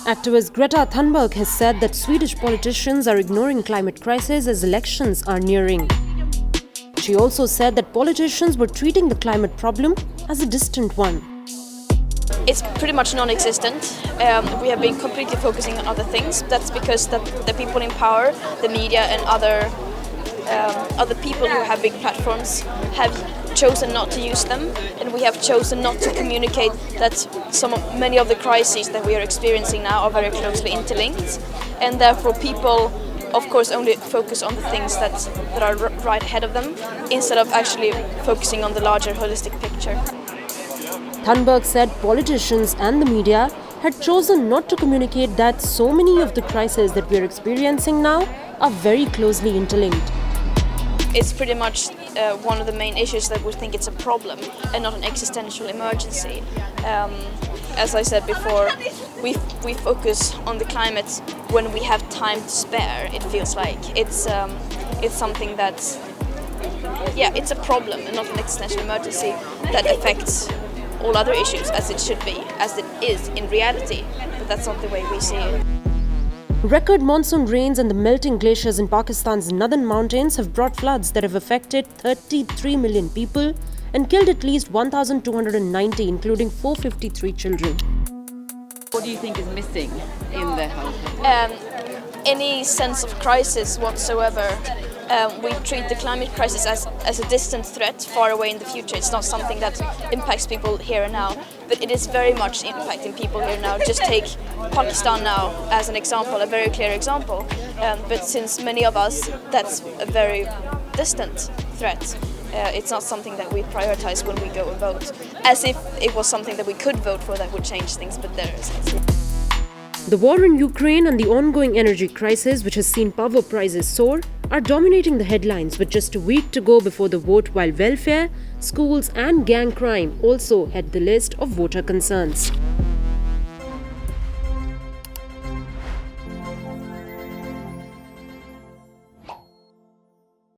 Activist Greta Thunberg has said that Swedish politicians are ignoring climate crisis as elections are nearing. She also said that politicians were treating the climate problem as a distant one. It's pretty much non-existent. We have been completely focusing on other things. That's because the people in power, the media and other people who have big platforms have chosen not to use them, and we have chosen not to communicate that many of the crises that we are experiencing now are very closely interlinked, and therefore people of course only focus on the things that are right ahead of them instead of actually focusing on the larger holistic picture. Thunberg said politicians and the media had chosen not to communicate that so many of the crises that we are experiencing now are very closely interlinked. It's pretty much one of the main issues that we think it's a problem and not an existential emergency. As I said before, we focus on the climate when we have time to spare. It feels like it's something that, it's a problem and not an existential emergency that affects all other issues as it should be, as it is in reality. But that's not the way we see it. Record monsoon rains and the melting glaciers in Pakistan's northern mountains have brought floods that have affected 33 million people and killed at least 1,290, including 453 children. What do you think is missing in the house? Any sense of crisis whatsoever. We treat the climate crisis as a distant threat far away in the future. It's not something that impacts people here and now, but it is very much impacting people here now. Just take Pakistan now as an example, a very clear example. But since many of us, that's a very distant threat. It's not something that we prioritize when we go and vote, as if it was something that we could vote for that would change things, but there isn't. The war in Ukraine and the ongoing energy crisis, which has seen power prices soar, are dominating the headlines with just a week to go before the vote, while welfare, schools and gang crime also head the list of voter concerns.